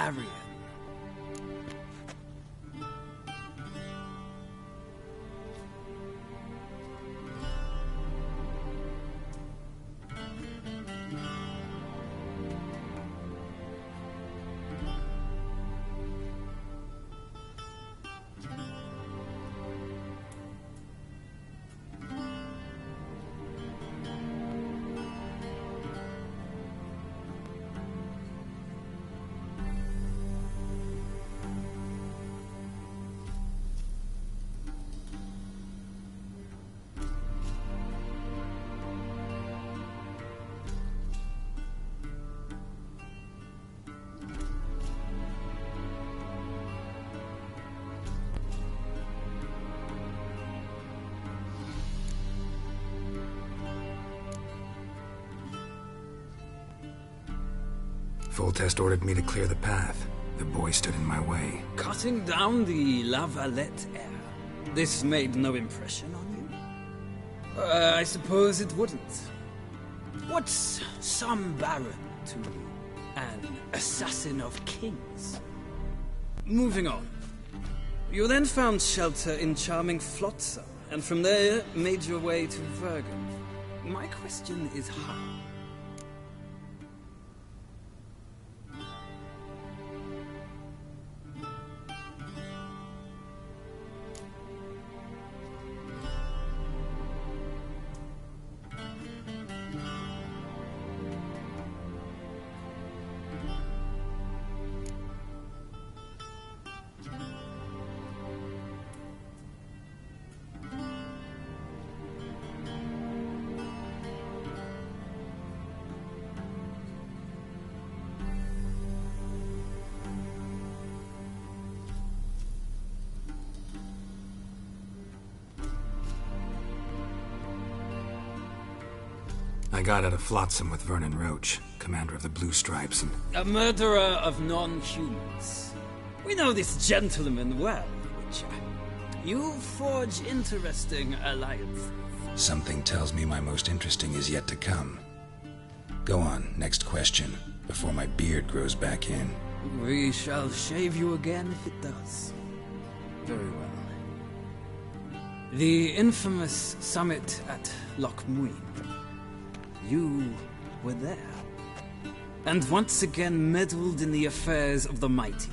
Arian. Foltest ordered me to clear the path. The boy stood in my way. Cutting down the La Valette air. This made no impression on you? I suppose it wouldn't. What's some baron to you? An assassin of kings? Moving on. You then found shelter in charming Flotsam, and from there made your way to Vergen. My question is how? I got out of Flotsam with Vernon Roach, commander of the Blue Stripes, and... A murderer of non-humans. We know this gentleman well, Witcher. You forge interesting alliances. Something tells me my most interesting is yet to come. Go on, next question, before my beard grows back in. We shall shave you again if it does. Very well. The infamous summit at Loch Muin. You were there, and once again meddled in the affairs of the mighty.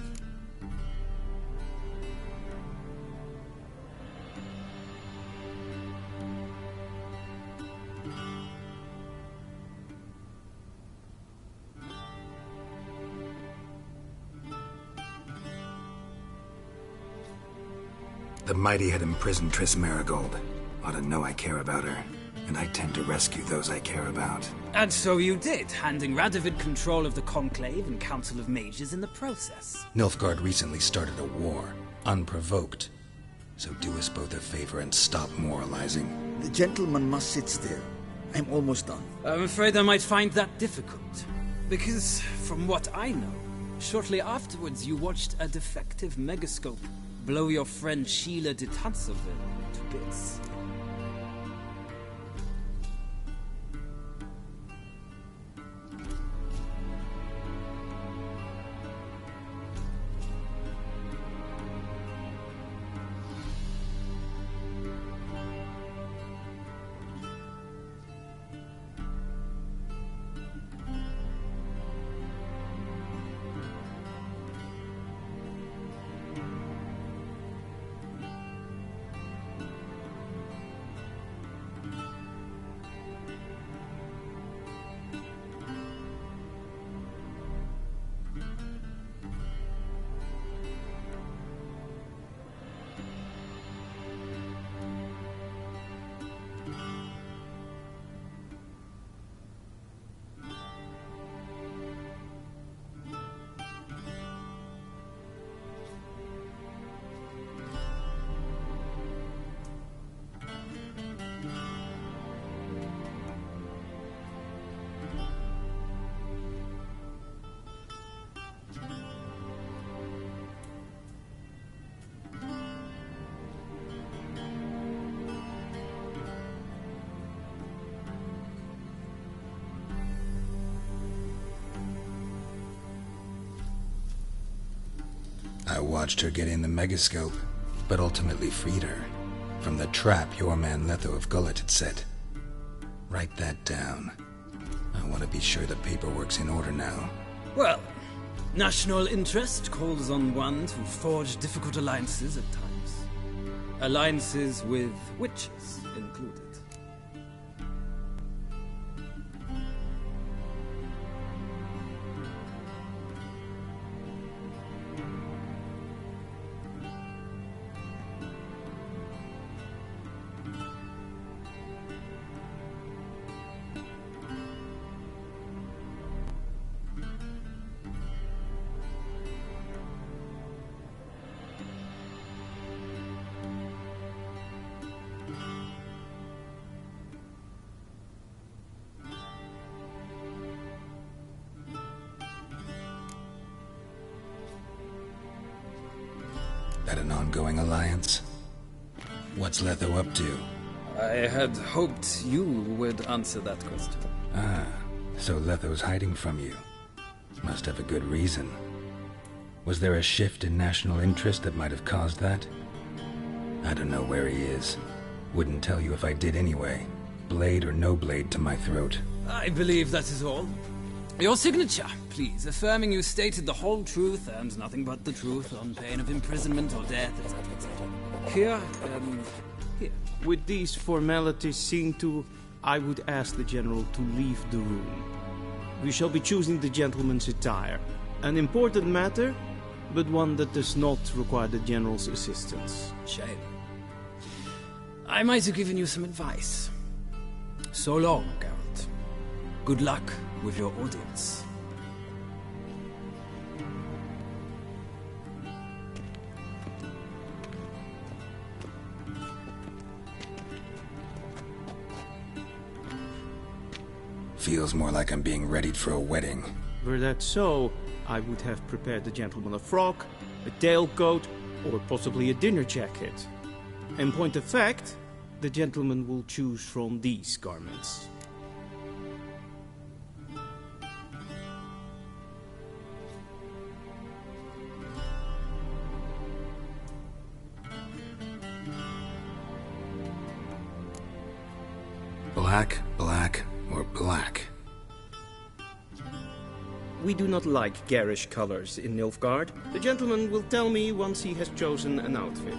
The mighty had imprisoned Triss Marigold. Ought to know I care about her. And I tend to rescue those I care about. And so you did, handing Radovid control of the Conclave and Council of Mages in the process. Nilfgaard recently started a war, unprovoked. So do us both a favor and stop moralizing. The gentleman must sit still. I'm almost done. I'm afraid I might find that difficult. Because, from what I know, shortly afterwards you watched a defective megascope blow your friend Sheila de Tanserville to bits. I watched her get in the megascope, but ultimately freed her from the trap your man Letho of Gullet had set. Write that down. I want to be sure the paperwork's in order now. Well, national interest calls on one to forge difficult alliances at times. Alliances with witches included. That an ongoing alliance? What's Letho up to? I had hoped you would answer that question. Ah, so Letho's hiding from you. Must have a good reason. Was there a shift in national interest that might have caused that? I don't know where he is. Wouldn't tell you if I did anyway. Blade or no blade to my throat. I believe that is all. Your signature, please, affirming you stated the whole truth and nothing but the truth on pain of imprisonment or death, etc., etc. Here, here. With these formalities seen to, I would ask the General to leave the room. We shall be choosing the gentleman's attire. An important matter, but one that does not require the General's assistance. Shame. I might have given you some advice. So long, Geralt. Good luck with your audience. Feels more like I'm being readied for a wedding. Were that so, I would have prepared the gentleman a frock, a tailcoat, or possibly a dinner jacket. In point of fact, the gentleman will choose from these garments. Black, black, or black? We do not like garish colors in Nilfgaard. The gentleman will tell me once he has chosen an outfit.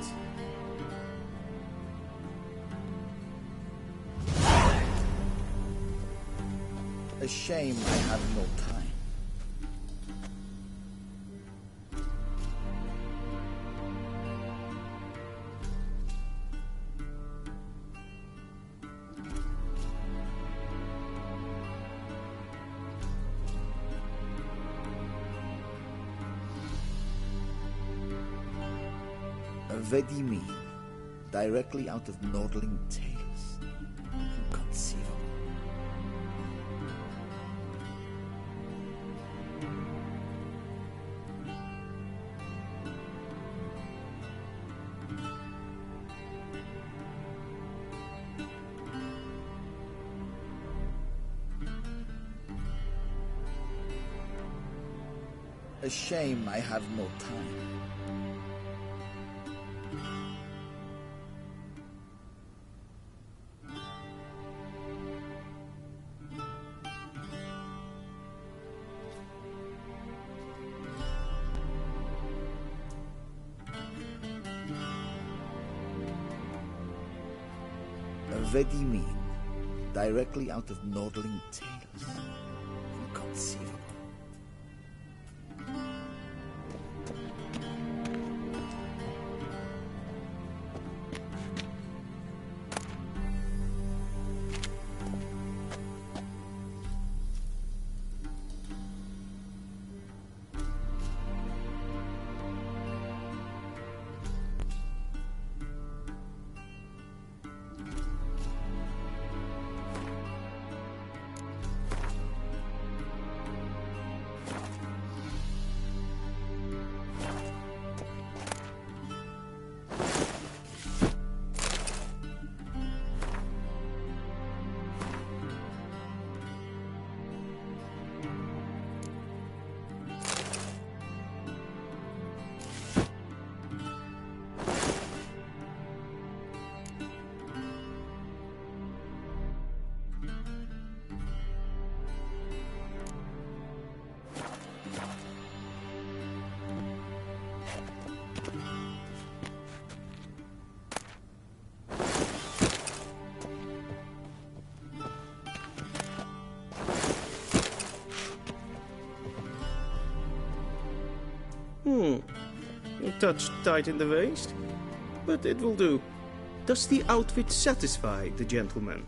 A shame I have no time. Vedimi, directly out of Nordling Tales. Inconceivable. A shame I have no time. Vedimin, directly out of Nordling Tales. Inconceivable. A touch tight in the waist, but it will do. Does the outfit satisfy the gentleman?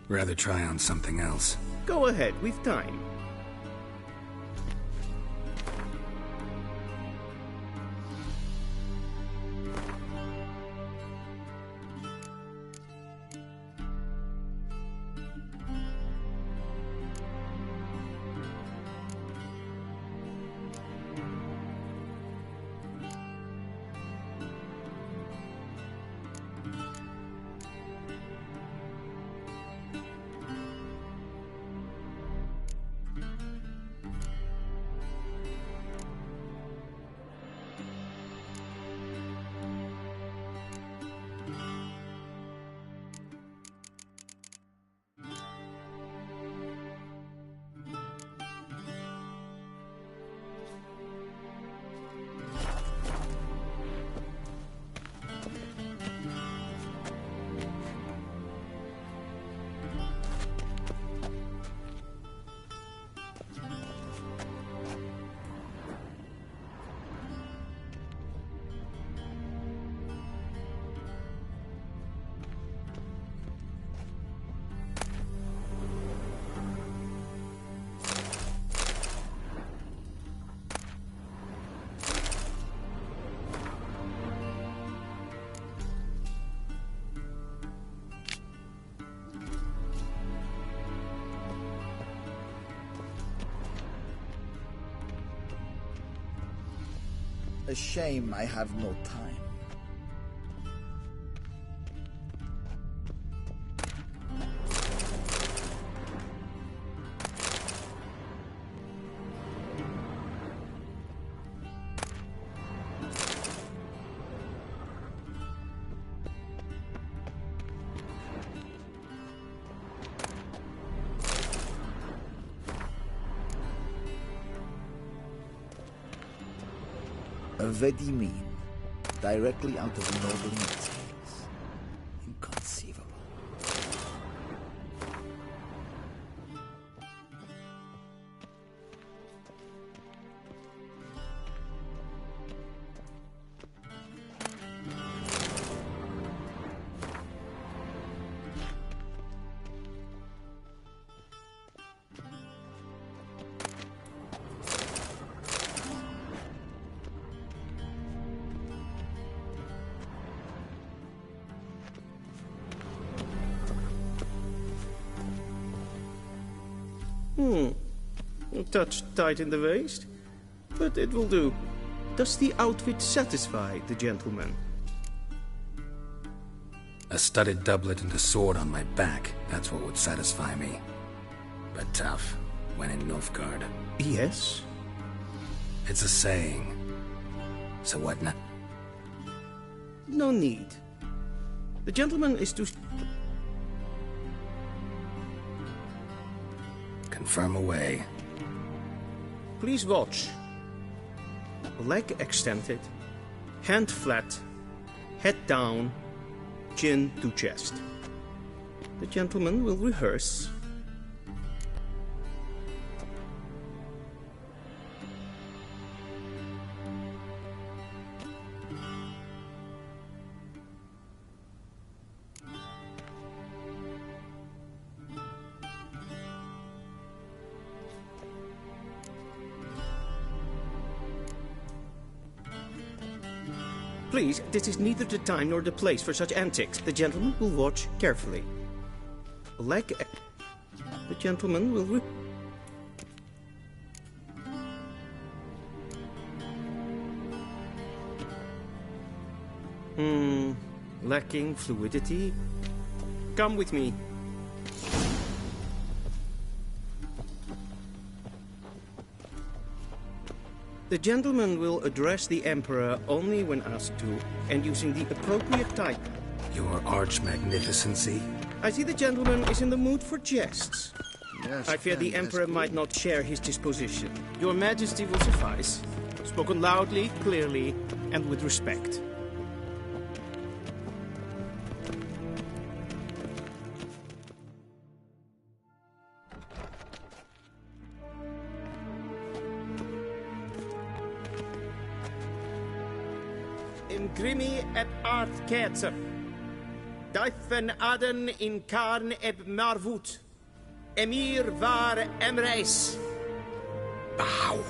Rather try on something else. Go ahead, we've time. A shame I have no time. Vedimin, directly out of Nobling Tales. Inconceivable. A touch tight in the waist, but it will do. Does the outfit satisfy the gentleman? A studded doublet and a sword on my back, that's what would satisfy me. But tough, when in Nilfgaard. Yes? It's a saying. So what now? No need. The gentleman is too... Confirm away. Please watch. Leg extended, hand flat, head down, chin to chest. The gentleman will rehearse. Please, this is neither the time nor the place for such antics. The gentleman will watch carefully. Leg... The gentleman will... Lacking fluidity. Come with me. The gentleman will address the Emperor only when asked to, and using the appropriate type. Your arch-magnificency? I see the gentleman is in the mood for jests. Yes, I fear the Emperor might not share his disposition. Your Majesty will suffice. Spoken loudly, clearly, and with respect. Grimi et art ketzer. Dijfen aden in karn eb marvoet. Emir var emreis. Bow!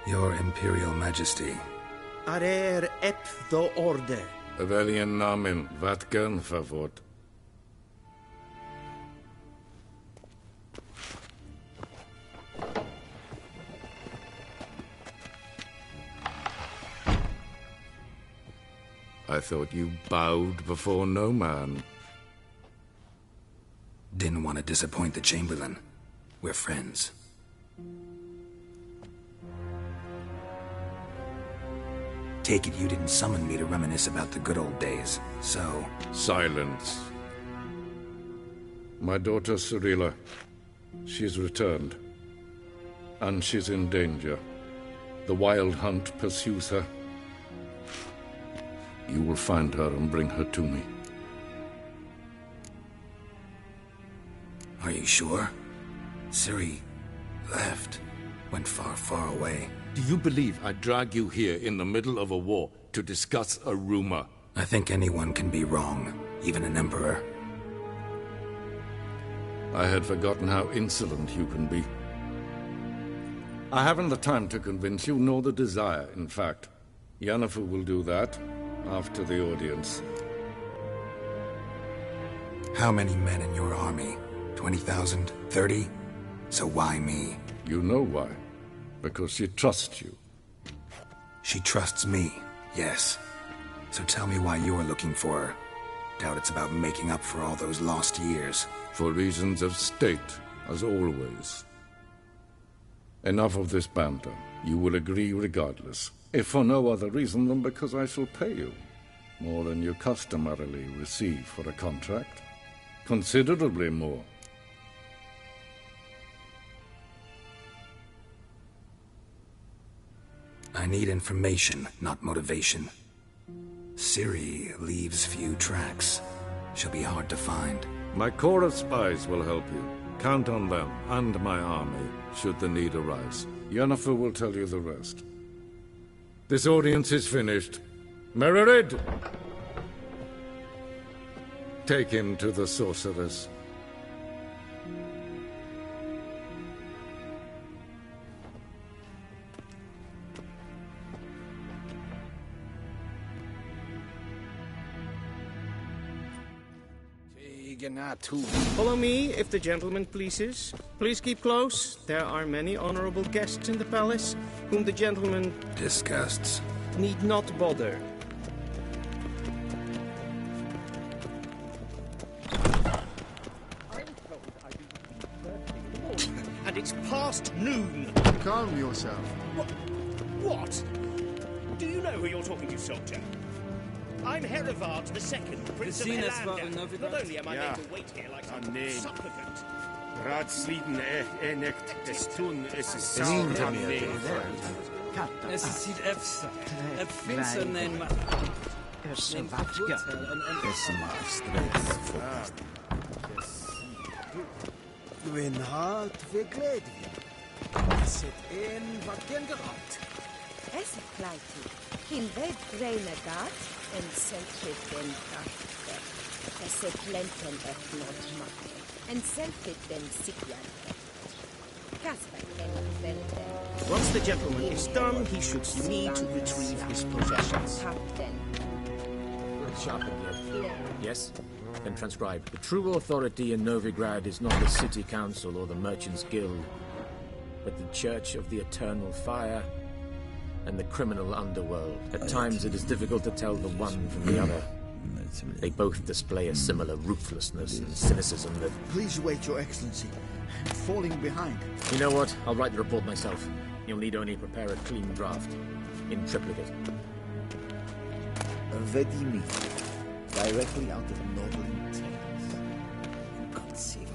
Your Imperial Majesty. Arer ep the orde. Weljen namen, wat gern verwoord. I thought you bowed before no man. Didn't want to disappoint the Chamberlain. We're friends. Take it you didn't summon me to reminisce about the good old days, so... Silence. My daughter Cyrilla, she's returned. And she's in danger. The Wild Hunt pursues her. You will find her and bring her to me. Are you sure? Ciri left. Went far, far away. Do you believe I'd drag you here in the middle of a war to discuss a rumor? I think anyone can be wrong, even an emperor. I had forgotten how insolent you can be. I haven't the time to convince you, nor the desire, in fact. Yennefer will do that. after the audience. How many men in your army? 20,000? 30? So why me? You know why. Because she trusts you. She trusts me, yes. So tell me why you're looking for her. Doubt it's about making up for all those lost years. For reasons of state, as always. Enough of this banter. You will agree regardless. If for no other reason than because I shall pay you. More than you customarily receive for a contract. Considerably more. I need information, not motivation. Ciri leaves few tracks. She'll be hard to find. My corps of spies will help you. Count on them, and my army, should the need arise. Yennefer will tell you the rest. This audience is finished. Mererid! Take him to the sorceress. Follow me, if the gentleman pleases. Please keep close. There are many honorable guests in the palace, whom the gentleman Disgusts. need not bother. And it's past noon. Calm yourself. What? Do you know who you're talking to, soldier? I'm Herivard II, Prince of Seen us for Helander. another Not night. only am I Ja. made to wait here like some nee. supplicant. Raadsliden enigt es tun, es is Zien saal te meer. Es ziet efsa. Het vindt zijn neem maar. Neem vervoerd Gwyn hart fi gledfi. Sit in vakken gerat. Es pleiti. Hin ved greina gat en selfit den kaffe. Es plenten et not makke. En selfit den sikjan. Kasper ken velde. Once the gentleman is done, he should need to retrieve his possessions. Kapten. Sharpened yet? Yes? Then transcribe. The true authority in Novigrad is not the City Council or the Merchants Guild, but the Church of the Eternal Fire and the criminal underworld. At times it is difficult to tell the one from the other. They both display a similar ruthlessness and cynicism that... Please wait, Your Excellency. I'm falling behind. You know what? I'll write the report myself. You'll need only prepare a clean draft. In triplicate. Vedimi. Directly out of noble intent. Inconceivable.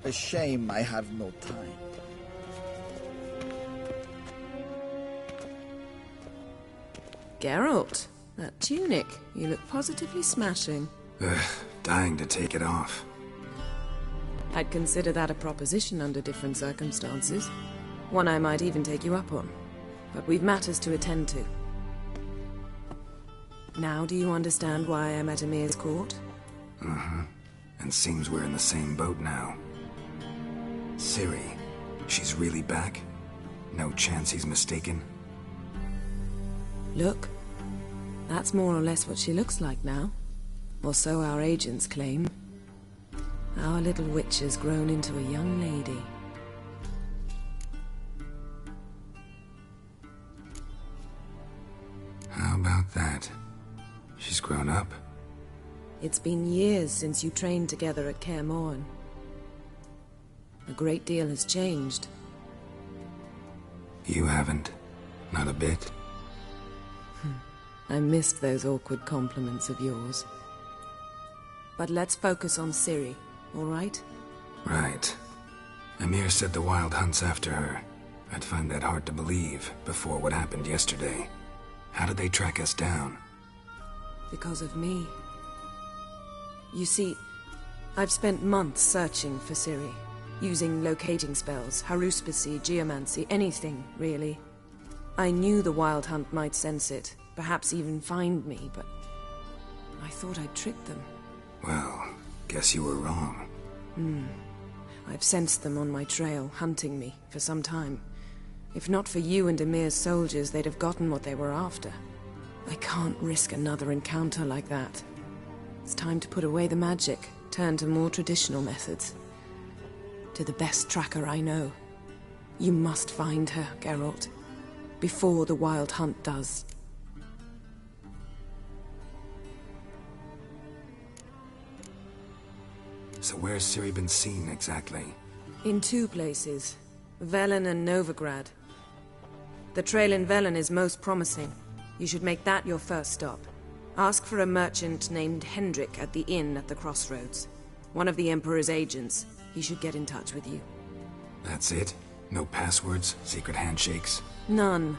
A shame I have no time. Geralt, that tunic. You look positively smashing. Dying to take it off. I'd consider that a proposition under different circumstances. One I might even take you up on. But we've matters to attend to. Now do you understand why I'm at Emir's court? Mm-hmm. And seems we're in the same boat now. Ciri, she's really back? No chance he's mistaken? Look, that's more or less what she looks like now. Or so our agents claim. Our little witch has grown into a young lady. grown up. It's been years since you trained together at Kaer Morhen. A great deal has changed. You haven't. Not a bit. I missed those awkward compliments of yours. But let's focus on Ciri, all right? Right. Emir said the Wild Hunt's after her. I'd find that hard to believe before what happened yesterday. How did they track us down? Because of me. You see, I've spent months searching for Ciri, using locating spells, haruspicy, geomancy, anything, really. I knew the Wild Hunt might sense it, perhaps even find me, but I thought I'd tricked them. Well, guess you were wrong. I've sensed them on my trail, hunting me, for some time. If not for you and Emir's soldiers, they'd have gotten what they were after. I can't risk another encounter like that. It's time to put away the magic, turn to more traditional methods. To the best tracker I know. You must find her, Geralt. Before the Wild Hunt does. So where's Ciri been seen, exactly? In 2 places. Velen and Novigrad. The trail in Velen is most promising. You should make that your first stop. Ask for a merchant named Hendrik at the inn at the crossroads. One of the Emperor's agents. He should get in touch with you. That's it? No passwords? Secret handshakes? None.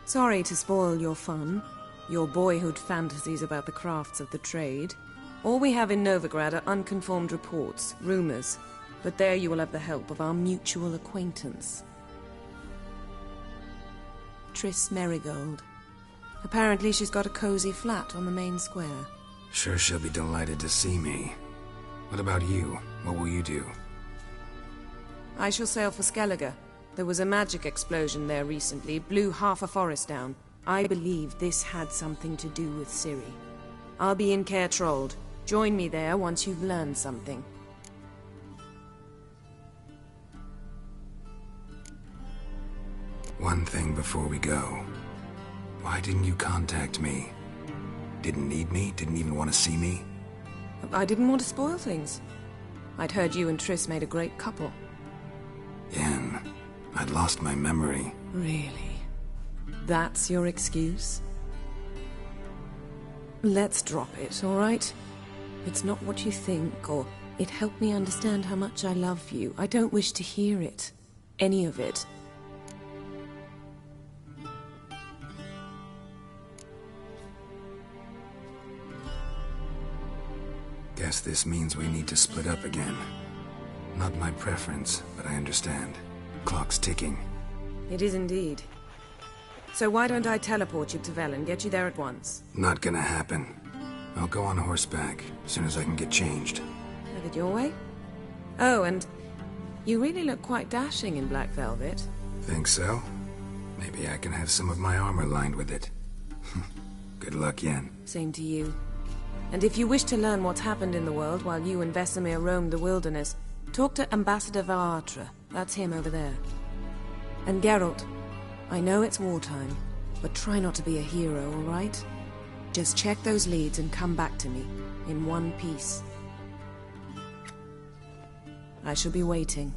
Sorry to spoil your fun. Your boyhood fantasies about the crafts of the trade. All we have in Novigrad are unconfirmed reports, rumors. But there you will have the help of our mutual acquaintance. Triss Merigold. Apparently she's got a cozy flat on the main square. Sure she'll be delighted to see me. What about you? What will you do? I shall sail for Skellige. There was a magic explosion there recently, blew half a forest down. I believe this had something to do with Ciri. I'll be in Kaer Trolde. Join me there once you've learned something. One thing before we go. Why didn't you contact me? Didn't need me? Didn't even want to see me? I didn't want to spoil things. I'd heard you and Triss made a great couple. Yen, I'd lost my memory. Really? That's your excuse? Let's drop it, all right? It's not what you think, or it helped me understand how much I love you. I don't wish to hear it. Any of it. Guess this means we need to split up again. Not my preference, but I understand. Clock's ticking. It is indeed. So why don't I teleport you to Velen, get you there at once? Not gonna happen. I'll go on horseback, as soon as I can get changed. Have it your way? Oh, and you really look quite dashing in black velvet. Think so? Maybe I can have some of my armor lined with it. Good luck, Yen. Same to you. And if you wish to learn what's happened in the world while you and Vesemir roamed the wilderness, talk to Ambassador Varatra. That's him over there. And Geralt, I know it's wartime, but try not to be a hero, all right? Just check those leads and come back to me, in one piece. I shall be waiting.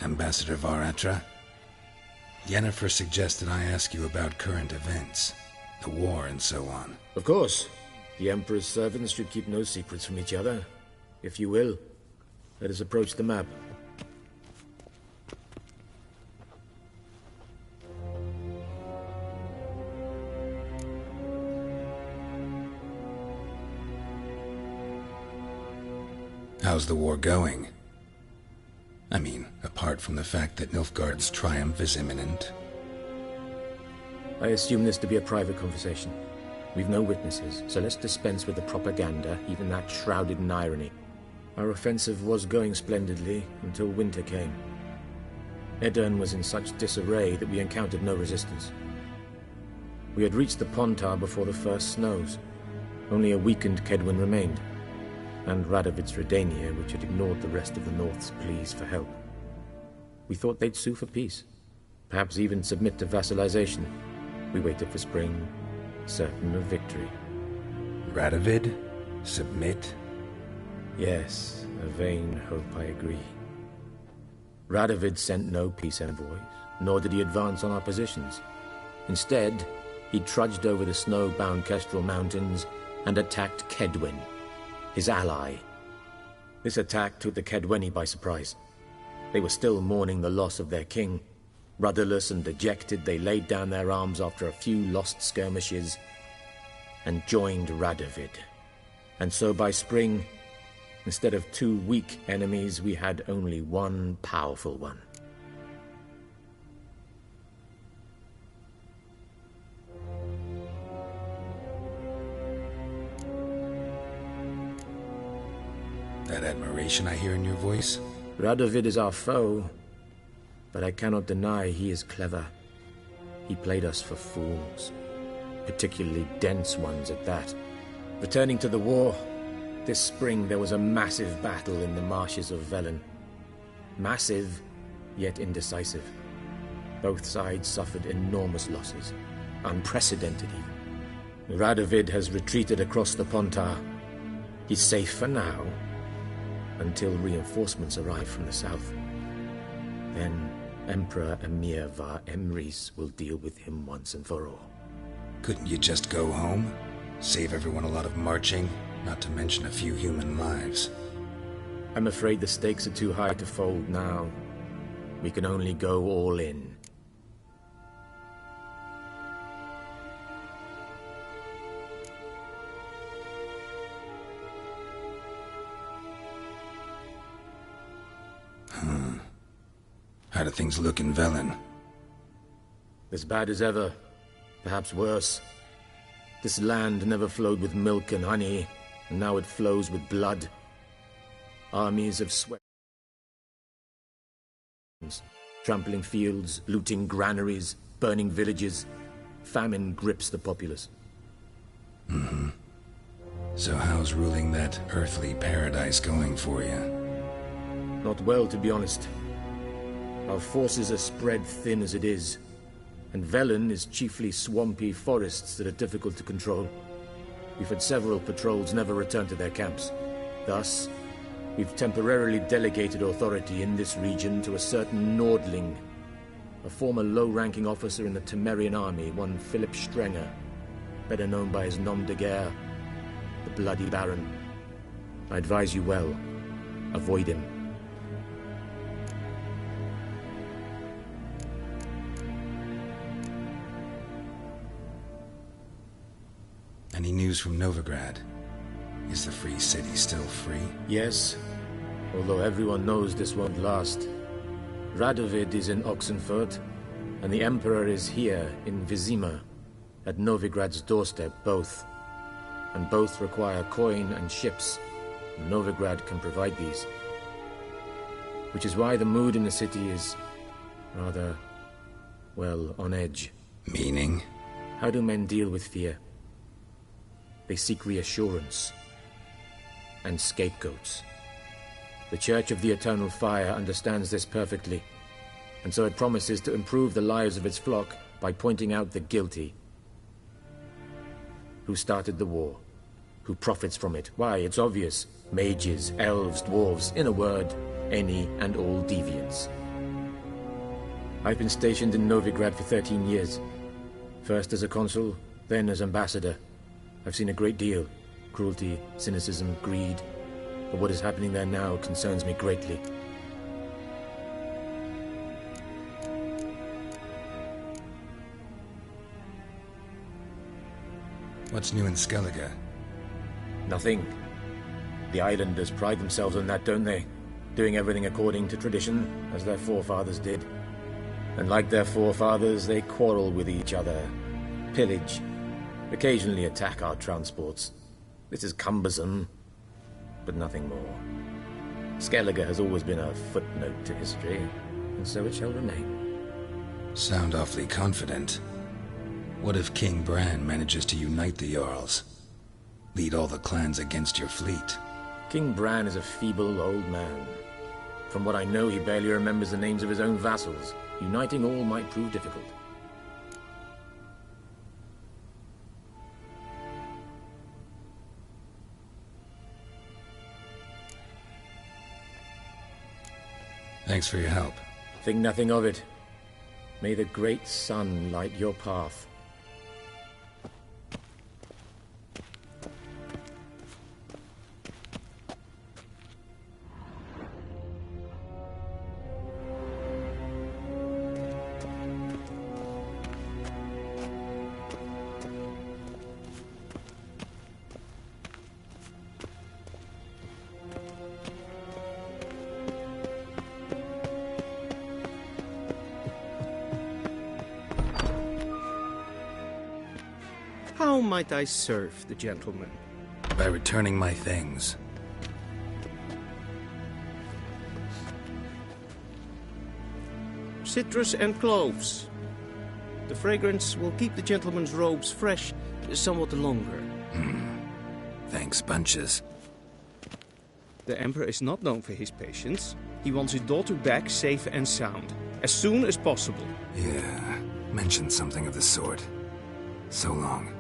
Ambassador Varatra? Yennefer suggested I ask you about current events, the war and so on. Of course. The Emperor's servants should keep no secrets from each other. If you will, let us approach the map. How's the war going? I mean, apart from the fact that Nilfgaard's triumph is imminent. I assume this to be a private conversation. We've no witnesses, so let's dispense with the propaganda, even that shrouded in irony. Our offensive was going splendidly until winter came. Edirn was in such disarray that we encountered no resistance. We had reached the Pontar before the first snows. Only a weakened Kedwen remained, and Radovid's Redania, which had ignored the rest of the North's pleas for help. We thought they'd sue for peace, perhaps even submit to vassalization. We waited for spring, certain of victory. Radovid? Submit? Yes, a vain hope, I agree. Radovid sent no peace envoys, nor did he advance on our positions. Instead, he trudged over the snow-bound Kestrel Mountains and attacked Kedwen, his ally. This attack took the Kedweni by surprise. They were still mourning the loss of their king. Rudderless and dejected, they laid down their arms after a few lost skirmishes and joined Radovid. And so by spring, instead of 2 weak enemies, we had only one powerful one. That admiration I hear in your voice? Radovid is our foe, but I cannot deny he is clever. He played us for fools, particularly dense ones at that. Returning to the war, this spring there was a massive battle in the marshes of Velen. Massive, yet indecisive. Both sides suffered enormous losses, unprecedented even. Radovid has retreated across the Pontar. He's safe for now, until reinforcements arrive from the south. Then Emperor Emir var Emrys will deal with him once and for all. Couldn't you just go home? Save everyone a lot of marching, not to mention a few human lives. I'm afraid the stakes are too high to fold now. We can only go all in. How do things look in Velen? As bad as ever, perhaps worse. This land never flowed with milk and honey, and now it flows with blood. Armies have swept, trampling fields, looting granaries, burning villages. Famine grips the populace. Mm-hmm. So how's ruling that earthly paradise going for you? Not well, to be honest. Our forces are spread thin as it is, and Velen is chiefly swampy forests that are difficult to control. We've had several patrols never return to their camps. Thus, we've temporarily delegated authority in this region to a certain Nordling, a former low-ranking officer in the Temerian army, one Philip Strenger, better known by his nom de guerre, the Bloody Baron. I advise you well. Avoid him. Any news from Novigrad? Is the Free City still free? Yes, although everyone knows this won't last. Radovid is in Oxenfurt, and the Emperor is here in Vizima, at Novigrad's doorstep, both. And both require coin and ships. Novigrad can provide these. Which is why the mood in the city is rather, well, on edge. Meaning? How do men deal with fear? They seek reassurance and scapegoats. The Church of the Eternal Fire understands this perfectly, and so it promises to improve the lives of its flock by pointing out the guilty. Who started the war? Who profits from it? Why, it's obvious. Mages, elves, dwarves, in a word, any and all deviants. I've been stationed in Novigrad for 13 years. First as a consul, then as ambassador. I've seen a great deal. Cruelty, cynicism, greed. But what is happening there now concerns me greatly. What's new in Skellige? Nothing. The islanders pride themselves on that, don't they? Doing everything according to tradition, as their forefathers did. And like their forefathers, they quarrel with each other, pillage, occasionally attack our transports. This is cumbersome, but nothing more. Skellige has always been a footnote to history, and so it shall remain. Sound awfully confident. What if King Bran manages to unite the Jarls? Lead all the clans against your fleet? King Bran is a feeble old man. From what I know, he barely remembers the names of his own vassals. Uniting all might prove difficult. Thanks for your help. Think nothing of it. May the great sun light your path. How might I serve the gentleman? By returning my things. Citrus and cloves. The fragrance will keep the gentleman's robes fresh somewhat longer. Thanks, bunches. The Emperor is not known for his patience. He wants his daughter back safe and sound, as soon as possible. Yeah, mentioned something of the sort. So long.